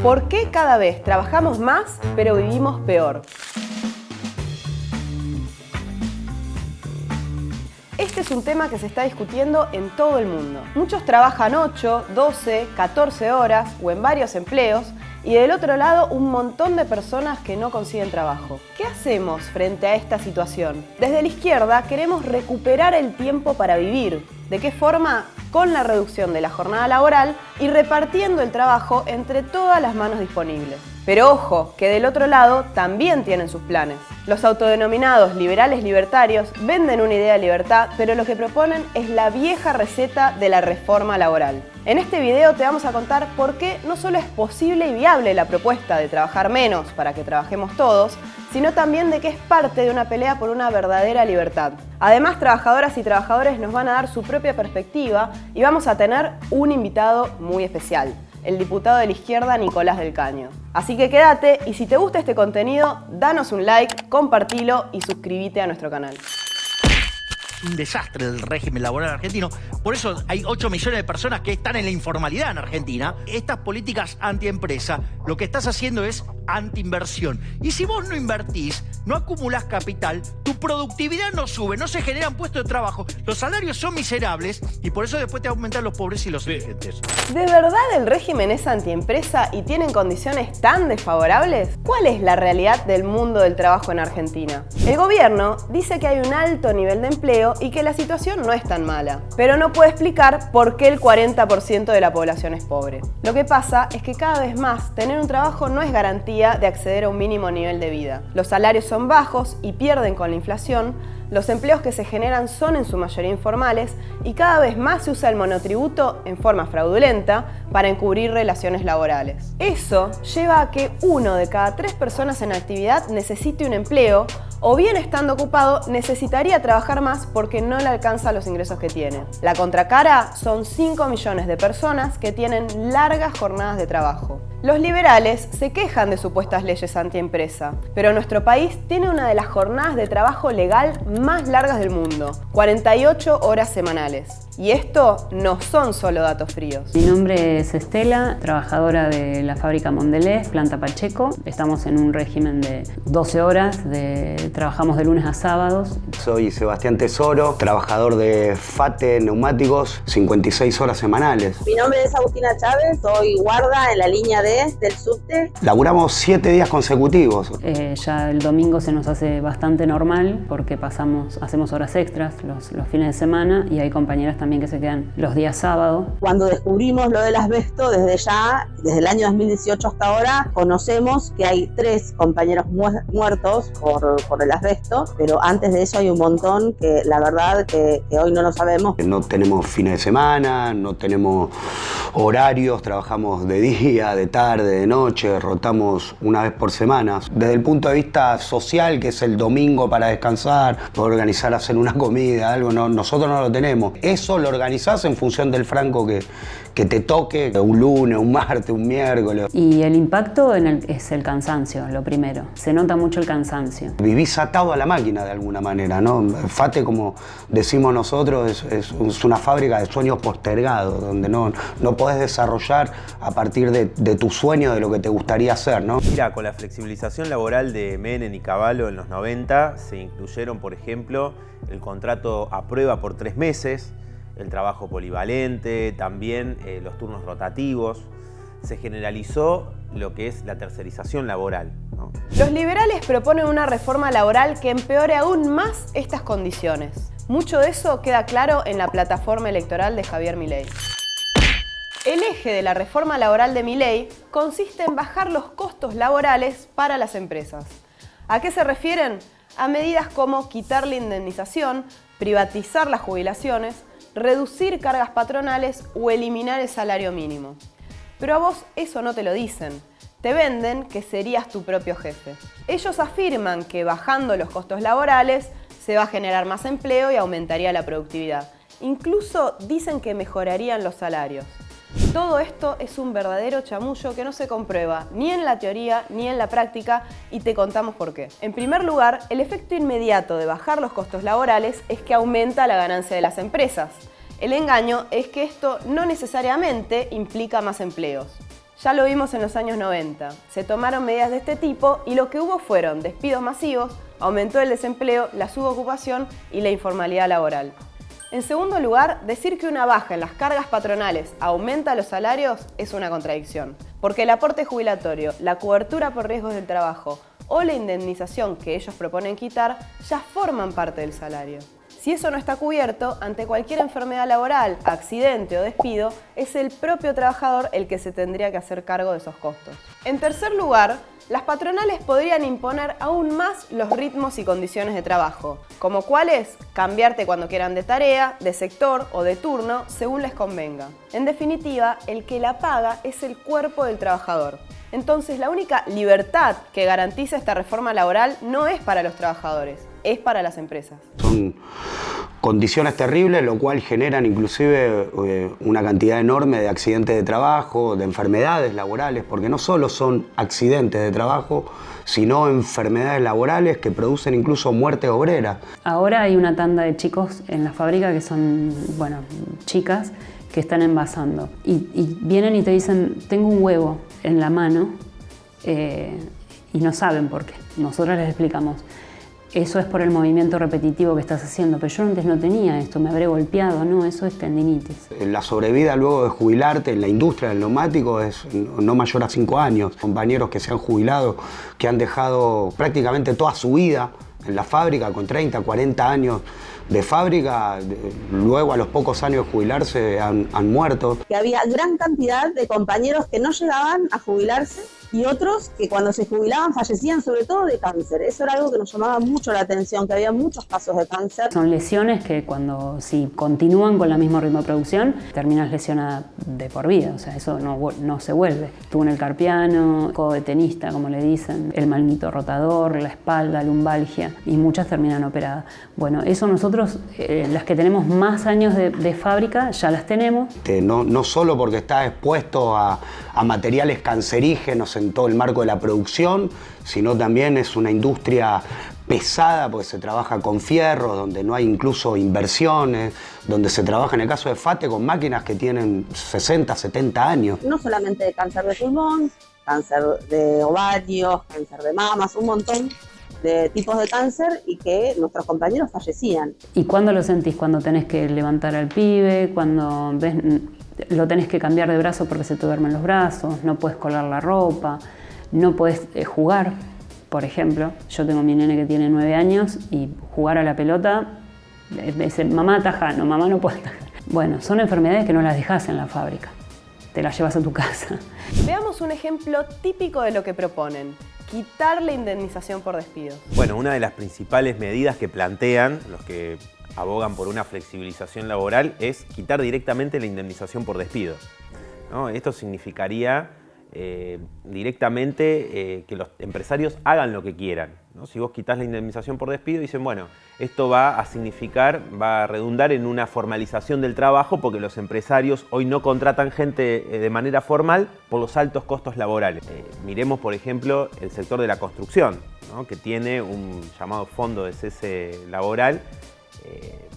¿Por qué cada vez trabajamos más pero vivimos peor? Este es un tema que se está discutiendo en todo el mundo. Muchos trabajan 8, 12, 14 horas o en varios empleos y del otro lado un montón de personas que no consiguen trabajo. ¿Qué hacemos frente a esta situación? Desde la izquierda queremos recuperar el tiempo para vivir. ¿De qué forma? Con la reducción de la jornada laboral y repartiendo el trabajo entre todas las manos disponibles. Pero ojo, que del otro lado también tienen sus planes. Los autodenominados liberales libertarios venden una idea de libertad, pero lo que proponen es la vieja receta de la reforma laboral. En este video te vamos a contar por qué no solo es posible y viable la propuesta de trabajar menos para que trabajemos todos, sino también de que es parte de una pelea por una verdadera libertad. Además, trabajadoras y trabajadores nos van a dar su propia perspectiva y vamos a tener un invitado muy especial, el diputado de la izquierda Nicolás del Caño. Así que quédate y si te gusta este contenido, danos un like, compartilo y suscríbete a nuestro canal. Un desastre el régimen laboral argentino. Por eso hay 8 millones de personas que están en la informalidad en Argentina. Estas políticas antiempresa, lo que estás haciendo es antiinversión. Y si vos no invertís, no acumulás capital, tu productividad no sube, no se generan puestos de trabajo, los salarios son miserables y por eso después te aumentan los pobres y los indigentes. ¿De verdad el régimen es antiempresa y tienen condiciones tan desfavorables? ¿Cuál es la realidad del mundo del trabajo en Argentina? El gobierno dice que hay un alto nivel de empleo y que la situación no es tan mala, pero no puede explicar por qué el 40% de la población es pobre. Lo que pasa es que cada vez más tener un trabajo no es garantía de acceder a un mínimo nivel de vida. Los salarios son bajos y pierden con la inflación, los empleos que se generan son en su mayoría informales y cada vez más se usa el monotributo en forma fraudulenta para encubrir relaciones laborales. Eso lleva a que 1 de cada 3 personas en actividad necesite un empleo o bien estando ocupado necesitaría trabajar más porque no le alcanza los ingresos que tiene. La contracara son 5 millones de personas que tienen largas jornadas de trabajo. Los liberales se quejan de supuestas leyes antiempresa, pero nuestro país tiene una de las jornadas de trabajo legal más largas del mundo, 48 horas semanales. Y esto no son solo datos fríos. Mi nombre es Estela, trabajadora de la fábrica Mondelez, planta Pacheco. Estamos en un régimen de 12 horas, trabajamos de lunes a sábados. Soy Sebastián Tesoro, trabajador de FATE Neumáticos, 56 horas semanales. Mi nombre es Agustina Chávez, soy guarda en la línea D del subte. Laburamos 7 días consecutivos. Ya el domingo se nos hace bastante normal porque hacemos horas extras los fines de semana y hay compañeras también que se quedan los días sábados. Cuando descubrimos lo del asbesto, desde el año 2018 hasta ahora, conocemos que hay 3 compañeros muertos por el asbesto, pero antes de eso hay un montón que la verdad que hoy no lo sabemos. No tenemos fines de semana, no tenemos horarios, trabajamos de día, de tarde, de noche, rotamos una vez por semana. Desde el punto de vista social, que es el domingo para descansar, poder organizar, hacer una comida, algo, no, nosotros no lo tenemos. Eso lo organizás en función del franco que te toque, un lunes, un martes, un miércoles. Y el impacto es el cansancio, lo primero. Se nota mucho el cansancio. Vivís atado a la máquina de alguna manera, ¿no? FATE, como decimos nosotros, es una fábrica de sueños postergados, donde no podés desarrollar a partir de tu sueño, de lo que te gustaría hacer, ¿no? Mira, con la flexibilización laboral de Menem y Cavallo en los 90, se incluyeron, por ejemplo, el contrato a prueba por 3 meses, el trabajo polivalente, también los turnos rotativos. Se generalizó lo que es la tercerización laboral, ¿no? Los liberales proponen una reforma laboral que empeore aún más estas condiciones. Mucho de eso queda claro en la plataforma electoral de Javier Milei. El eje de la reforma laboral de Milei consiste en bajar los costos laborales para las empresas. ¿A qué se refieren? A medidas como quitar la indemnización, privatizar las jubilaciones, reducir cargas patronales o eliminar el salario mínimo. Pero a vos eso no te lo dicen. Te venden que serías tu propio jefe. Ellos afirman que bajando los costos laborales se va a generar más empleo y aumentaría la productividad. Incluso dicen que mejorarían los salarios. Todo esto es un verdadero chamullo que no se comprueba ni en la teoría ni en la práctica y te contamos por qué. En primer lugar, el efecto inmediato de bajar los costos laborales es que aumenta la ganancia de las empresas. El engaño es que esto no necesariamente implica más empleos. Ya lo vimos en los años 90. Se tomaron medidas de este tipo y lo que hubo fueron despidos masivos, aumentó el desempleo, la subocupación y la informalidad laboral. En segundo lugar, decir que una baja en las cargas patronales aumenta los salarios es una contradicción, porque el aporte jubilatorio, la cobertura por riesgos del trabajo o la indemnización que ellos proponen quitar ya forman parte del salario. Si eso no está cubierto, ante cualquier enfermedad laboral, accidente o despido, es el propio trabajador el que se tendría que hacer cargo de esos costos. En tercer lugar, las patronales podrían imponer aún más los ritmos y condiciones de trabajo, como cuáles, cambiarte cuando quieran de tarea, de sector o de turno, según les convenga. En definitiva, el que la paga es el cuerpo del trabajador. Entonces, la única libertad que garantiza esta reforma laboral no es para los trabajadores, es para las empresas. Son condiciones terribles, lo cual generan inclusive una cantidad enorme de accidentes de trabajo, de enfermedades laborales, porque no solo son accidentes de trabajo, sino enfermedades laborales que producen incluso muerte obrera. Ahora hay una tanda de chicos en la fábrica que son, chicas que están envasando y vienen y te dicen, tengo un huevo en la mano y no saben por qué. Nosotros les explicamos. Eso es por el movimiento repetitivo que estás haciendo, pero yo antes no tenía esto, me habré golpeado, no, eso es tendinitis. La sobrevida luego de jubilarte en la industria del neumático es no mayor a 5 años. Compañeros que se han jubilado, que han dejado prácticamente toda su vida en la fábrica con 30, 40 años de fábrica, luego a los pocos años de jubilarse han muerto. Que había gran cantidad de compañeros que no llegaban a jubilarse y otros que cuando se jubilaban fallecían sobre todo de cáncer. Eso era algo que nos llamaba mucho la atención, que había muchos casos de cáncer. Son lesiones que si continúan con el mismo ritmo de producción, terminas lesionada de por vida, o sea, eso no se vuelve. Túnel carpiano, codo de tenista, como le dicen, el manguito rotador, la espalda, lumbalgia, y muchas terminan operadas. Bueno, eso nosotros, las que tenemos más años de fábrica, ya las tenemos. No solo porque está expuesto a materiales cancerígenos en todo el marco de la producción, sino también es una industria pesada porque se trabaja con fierros, donde no hay incluso inversiones, donde se trabaja en el caso de FATE con máquinas que tienen 60, 70 años. No solamente de cáncer de pulmón, cáncer de ovarios, cáncer de mamas, un montón de tipos de cáncer y que nuestros compañeros fallecían. ¿Y cuándo lo sentís? Cuando tenés que levantar al pibe, cuando ves... Lo tenés que cambiar de brazo porque se te duermen los brazos, no puedes colgar la ropa, no puedes jugar, por ejemplo. Yo tengo mi nene que tiene 9 años y jugar a la pelota, me dice, mamá ataja, no, mamá no puede atajar. Bueno, son enfermedades que no las dejás en la fábrica, te las llevas a tu casa. Veamos un ejemplo típico de lo que proponen. Quitar la indemnización por despido. Bueno, una de las principales medidas que plantean los que abogan por una flexibilización laboral es quitar directamente la indemnización por despido, ¿no? Esto significaría directamente que los empresarios hagan lo que quieran, ¿no? Si vos quitás la indemnización por despido, dicen, bueno, esto va a redundar en una formalización del trabajo porque los empresarios hoy no contratan gente de manera formal por los altos costos laborales. Miremos, por ejemplo, el sector de la construcción, ¿no? Que tiene un llamado fondo de cese laboral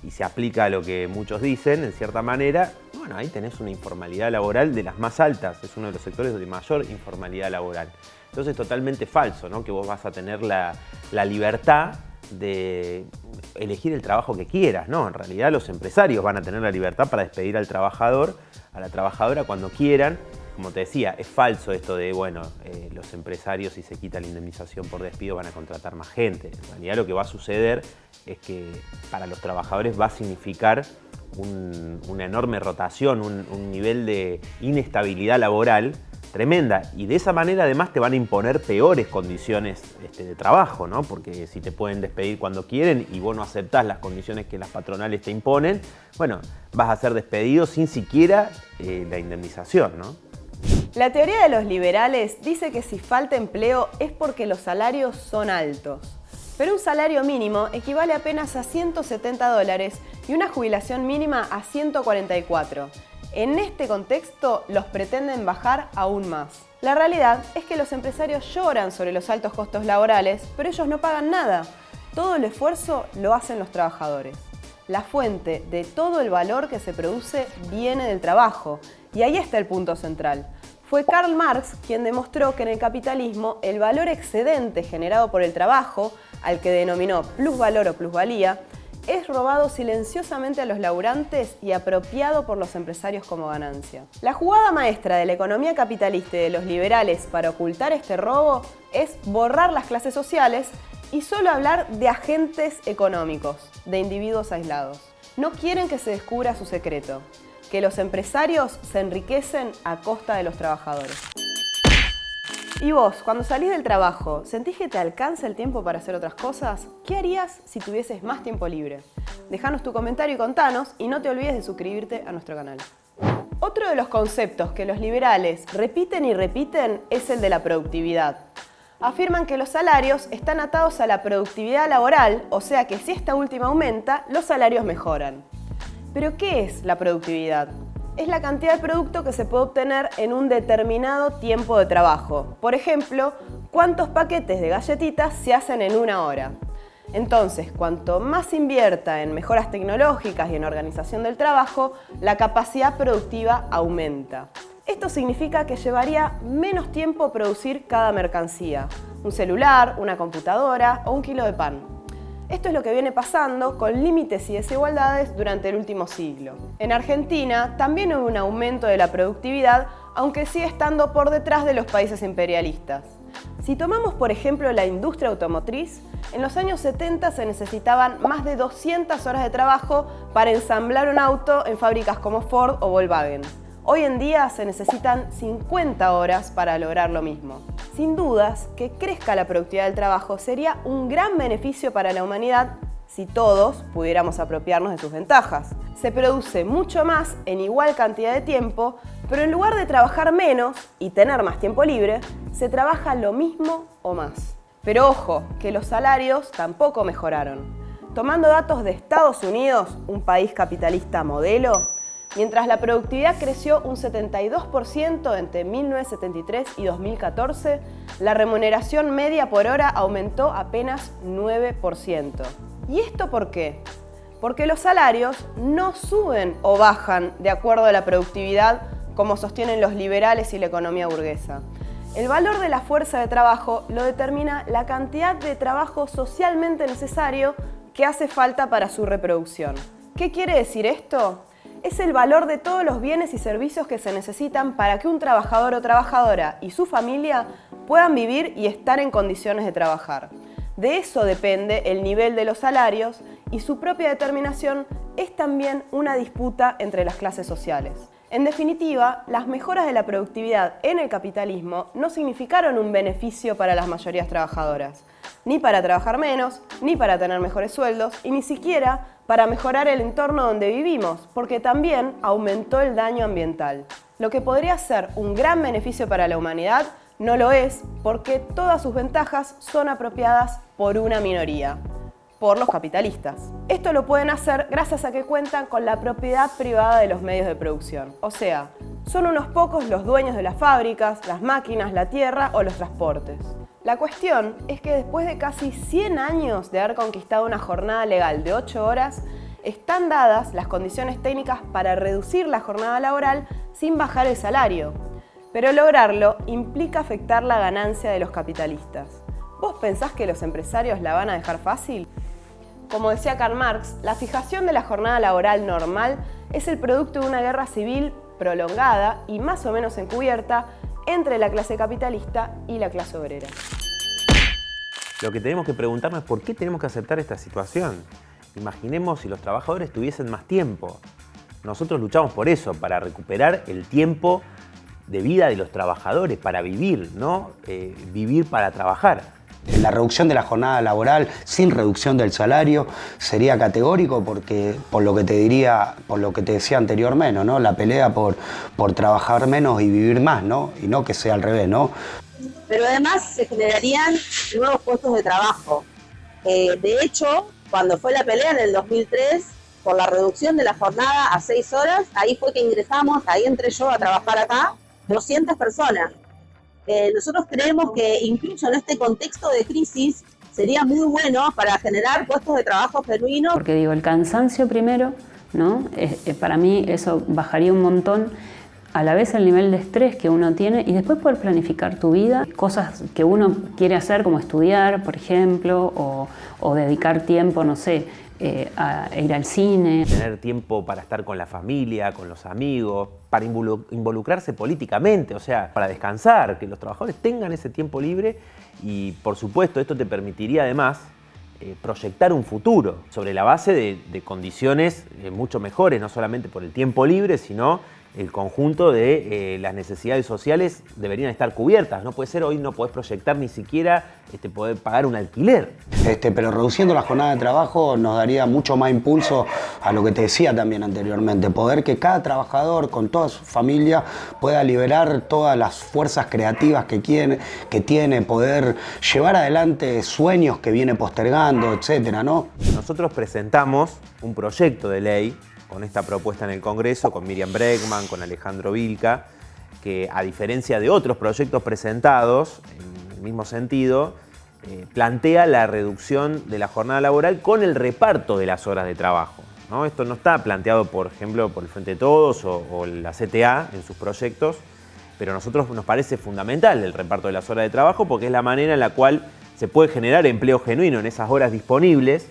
y se aplica a lo que muchos dicen, en cierta manera. Bueno, ahí tenés una informalidad laboral de las más altas, es uno de los sectores de mayor informalidad laboral. Entonces es totalmente falso, ¿no? Que vos vas a tener la libertad de elegir el trabajo que quieras, ¿no? En realidad los empresarios van a tener la libertad para despedir al trabajador, a la trabajadora cuando quieran. Como te decía, es falso esto de, los empresarios, si se quita la indemnización por despido, van a contratar más gente. En realidad lo que va a suceder es que para los trabajadores va a significar una enorme rotación, un nivel de inestabilidad laboral tremenda, y de esa manera además te van a imponer peores condiciones de trabajo, ¿no? Porque si te pueden despedir cuando quieren y vos no aceptás las condiciones que las patronales te imponen, bueno, vas a ser despedido sin siquiera la indemnización, ¿no? La teoría de los liberales dice que si falta empleo es porque los salarios son altos. Pero un salario mínimo equivale apenas a $170 y una jubilación mínima a 144. En este contexto los pretenden bajar aún más. La realidad es que los empresarios lloran sobre los altos costos laborales, pero ellos no pagan nada. Todo el esfuerzo lo hacen los trabajadores. La fuente de todo el valor que se produce viene del trabajo, y ahí está el punto central. Fue Karl Marx quien demostró que en el capitalismo el valor excedente generado por el trabajo, al que denominó plusvalor o plusvalía, es robado silenciosamente a los laburantes y apropiado por los empresarios como ganancia. La jugada maestra de la economía capitalista y de los liberales para ocultar este robo es borrar las clases sociales y solo hablar de agentes económicos, de individuos aislados. No quieren que se descubra su secreto, que los empresarios se enriquecen a costa de los trabajadores. ¿Y vos, cuando salís del trabajo, sentís que te alcanza el tiempo para hacer otras cosas? ¿Qué harías si tuvieses más tiempo libre? Déjanos tu comentario y contanos, y no te olvides de suscribirte a nuestro canal. Otro de los conceptos que los liberales repiten y repiten es el de la productividad. Afirman que los salarios están atados a la productividad laboral, o sea que si esta última aumenta, los salarios mejoran. ¿Pero qué es la productividad? Es la cantidad de producto que se puede obtener en un determinado tiempo de trabajo. Por ejemplo, cuántos paquetes de galletitas se hacen en una hora. Entonces, cuanto más se invierta en mejoras tecnológicas y en organización del trabajo, la capacidad productiva aumenta. Esto significa que llevaría menos tiempo producir cada mercancía, un celular, una computadora o un kilo de pan. Esto es lo que viene pasando con límites y desigualdades durante el último siglo. En Argentina también hubo un aumento de la productividad, aunque sigue estando por detrás de los países imperialistas. Si tomamos, por ejemplo, la industria automotriz, en los años 70 se necesitaban más de 200 horas de trabajo para ensamblar un auto en fábricas como Ford o Volkswagen. Hoy en día se necesitan 50 horas para lograr lo mismo. Sin dudas, que crezca la productividad del trabajo sería un gran beneficio para la humanidad si todos pudiéramos apropiarnos de sus ventajas. Se produce mucho más en igual cantidad de tiempo, pero en lugar de trabajar menos y tener más tiempo libre, se trabaja lo mismo o más. Pero ojo, que los salarios tampoco mejoraron. Tomando datos de Estados Unidos, un país capitalista modelo, mientras la productividad creció un 72% entre 1973 y 2014, la remuneración media por hora aumentó apenas 9%. ¿Y esto por qué? Porque los salarios no suben o bajan de acuerdo a la productividad, como sostienen los liberales y la economía burguesa. El valor de la fuerza de trabajo lo determina la cantidad de trabajo socialmente necesario que hace falta para su reproducción. ¿Qué quiere decir esto? Es el valor de todos los bienes y servicios que se necesitan para que un trabajador o trabajadora y su familia puedan vivir y estar en condiciones de trabajar. De eso depende el nivel de los salarios y su propia determinación es también una disputa entre las clases sociales. En definitiva, las mejoras de la productividad en el capitalismo no significaron un beneficio para las mayorías trabajadoras, ni para trabajar menos, ni para tener mejores sueldos y ni siquiera para mejorar el entorno donde vivimos, porque también aumentó el daño ambiental. Lo que podría ser un gran beneficio para la humanidad no lo es porque todas sus ventajas son apropiadas por una minoría, por los capitalistas. Esto lo pueden hacer gracias a que cuentan con la propiedad privada de los medios de producción. O sea, son unos pocos los dueños de las fábricas, las máquinas, la tierra o los transportes. La cuestión es que después de casi 100 años de haber conquistado una jornada legal de 8 horas, están dadas las condiciones técnicas para reducir la jornada laboral sin bajar el salario. Pero lograrlo implica afectar la ganancia de los capitalistas. ¿Vos pensás que los empresarios la van a dejar fácil? Como decía Karl Marx, la fijación de la jornada laboral normal es el producto de una guerra civil prolongada y más o menos encubierta entre la clase capitalista y la clase obrera. Lo que tenemos que preguntarnos es por qué tenemos que aceptar esta situación. Imaginemos si los trabajadores tuviesen más tiempo. Nosotros luchamos por eso, para recuperar el tiempo de vida de los trabajadores, para vivir, ¿no? Vivir para trabajar. La reducción de la jornada laboral sin reducción del salario sería categórico porque, por lo que te decía anteriormente, ¿no? La pelea por trabajar menos y vivir más, ¿no? Y no que sea al revés, ¿no? Pero además se generarían nuevos puestos de trabajo. De hecho, cuando fue la pelea en el 2003 por la reducción de la jornada a 6 horas, ahí fue que ingresamos, ahí entré yo a trabajar acá, 200 personas. Nosotros creemos que incluso en este contexto de crisis sería muy bueno para generar puestos de trabajo genuinos. Porque digo, el cansancio primero, ¿no? Para mí eso bajaría un montón a la vez el nivel de estrés que uno tiene y después poder planificar tu vida, cosas que uno quiere hacer como estudiar, por ejemplo, o dedicar tiempo, no sé, a ir al cine. Tener tiempo para estar con la familia, con los amigos, para involucrarse políticamente, o sea, para descansar, que los trabajadores tengan ese tiempo libre y, por supuesto, esto te permitiría además proyectar un futuro sobre la base de condiciones mucho mejores, no solamente por el tiempo libre, sino el conjunto de las necesidades sociales deberían estar cubiertas. No puede ser, hoy no podés proyectar ni siquiera poder pagar un alquiler. Pero reduciendo la jornada de trabajo nos daría mucho más impulso a lo que te decía también anteriormente, poder que cada trabajador con toda su familia pueda liberar todas las fuerzas creativas que tiene, poder llevar adelante sueños que viene postergando, etcétera, ¿no? Nosotros presentamos un proyecto de ley con esta propuesta en el Congreso, con Miriam Bregman, con Alejandro Vilca, que a diferencia de otros proyectos presentados, en el mismo sentido, plantea la reducción de la jornada laboral con el reparto de las horas de trabajo, ¿no? Esto no está planteado, por ejemplo, por el Frente de Todos o la CTA en sus proyectos, pero a nosotros nos parece fundamental el reparto de las horas de trabajo porque es la manera en la cual se puede generar empleo genuino en esas horas disponibles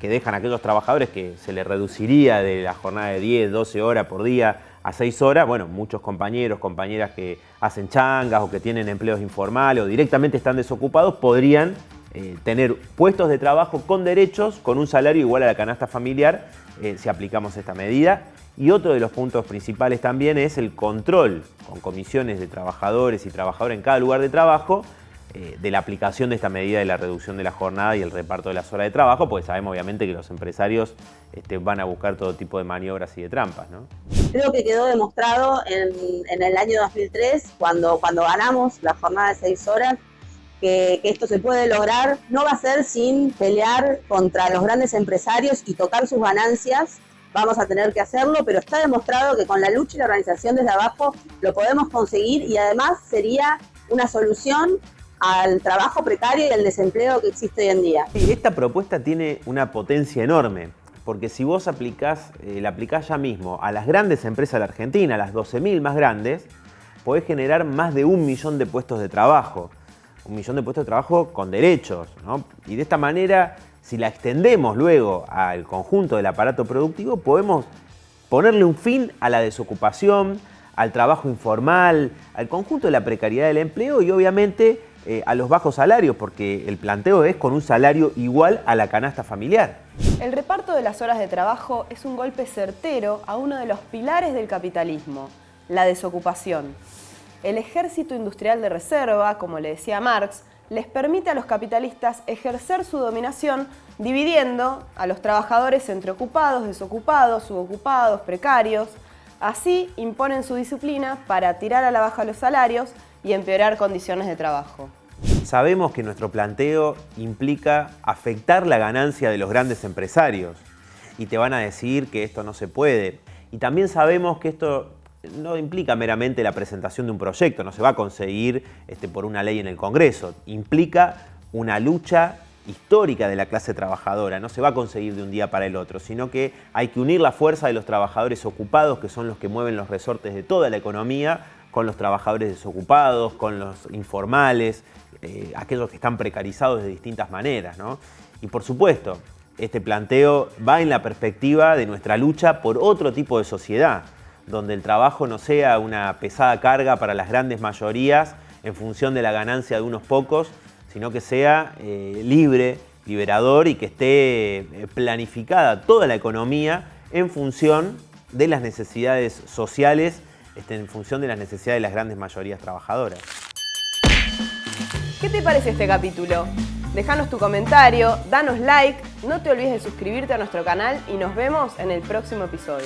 que dejan a aquellos trabajadores que se les reduciría de la jornada de 10, 12 horas por día a 6 horas. Bueno, muchos compañeros, compañeras que hacen changas o que tienen empleos informales o directamente están desocupados podrían tener puestos de trabajo con derechos, con un salario igual a la canasta familiar si aplicamos esta medida. Y otro de los puntos principales también es el control con comisiones de trabajadores y trabajadoras en cada lugar de trabajo de la aplicación de esta medida de la reducción de la jornada y el reparto de las horas de trabajo, porque sabemos obviamente que los empresarios van a buscar todo tipo de maniobras y de trampas, ¿no? Creo que quedó demostrado en el año 2003, cuando ganamos la jornada de 6 horas, que esto se puede lograr. No va a ser sin pelear contra los grandes empresarios y tocar sus ganancias. Vamos a tener que hacerlo, pero está demostrado que con la lucha y la organización desde abajo lo podemos conseguir y además sería una solución al trabajo precario y al desempleo que existe hoy en día. Esta propuesta tiene una potencia enorme, porque si vos la aplicás ya mismo a las grandes empresas de la Argentina, a las 12.000 más grandes, podés generar más de 1 millón de puestos de trabajo. 1 millón de puestos de trabajo con derechos, ¿no? Y de esta manera, si la extendemos luego al conjunto del aparato productivo, podemos ponerle un fin a la desocupación, al trabajo informal, al conjunto de la precariedad del empleo y obviamente a los bajos salarios, porque el planteo es con un salario igual a la canasta familiar. El reparto de las horas de trabajo es un golpe certero a uno de los pilares del capitalismo, la desocupación. El ejército industrial de reserva, como le decía Marx, les permite a los capitalistas ejercer su dominación dividiendo a los trabajadores entre ocupados, desocupados, subocupados, precarios. Así imponen su disciplina para tirar a la baja los salarios y empeorar condiciones de trabajo. Sabemos que nuestro planteo implica afectar la ganancia de los grandes empresarios y te van a decir que esto no se puede. Y también sabemos que esto no implica meramente la presentación de un proyecto, no se va a conseguir por una ley en el Congreso. Implica una lucha histórica de la clase trabajadora, no se va a conseguir de un día para el otro, sino que hay que unir la fuerza de los trabajadores ocupados, que son los que mueven los resortes de toda la economía, con los trabajadores desocupados, con los informales, aquellos que están precarizados de distintas maneras, ¿no? Y por supuesto, este planteo va en la perspectiva de nuestra lucha por otro tipo de sociedad, donde el trabajo no sea una pesada carga para las grandes mayorías en función de la ganancia de unos pocos, sino que sea libre, liberador y que esté planificada toda la economía en función de las necesidades sociales, en función de las necesidades de las grandes mayorías trabajadoras. ¿Qué te parece este capítulo? Déjanos tu comentario, danos like, no te olvides de suscribirte a nuestro canal y nos vemos en el próximo episodio.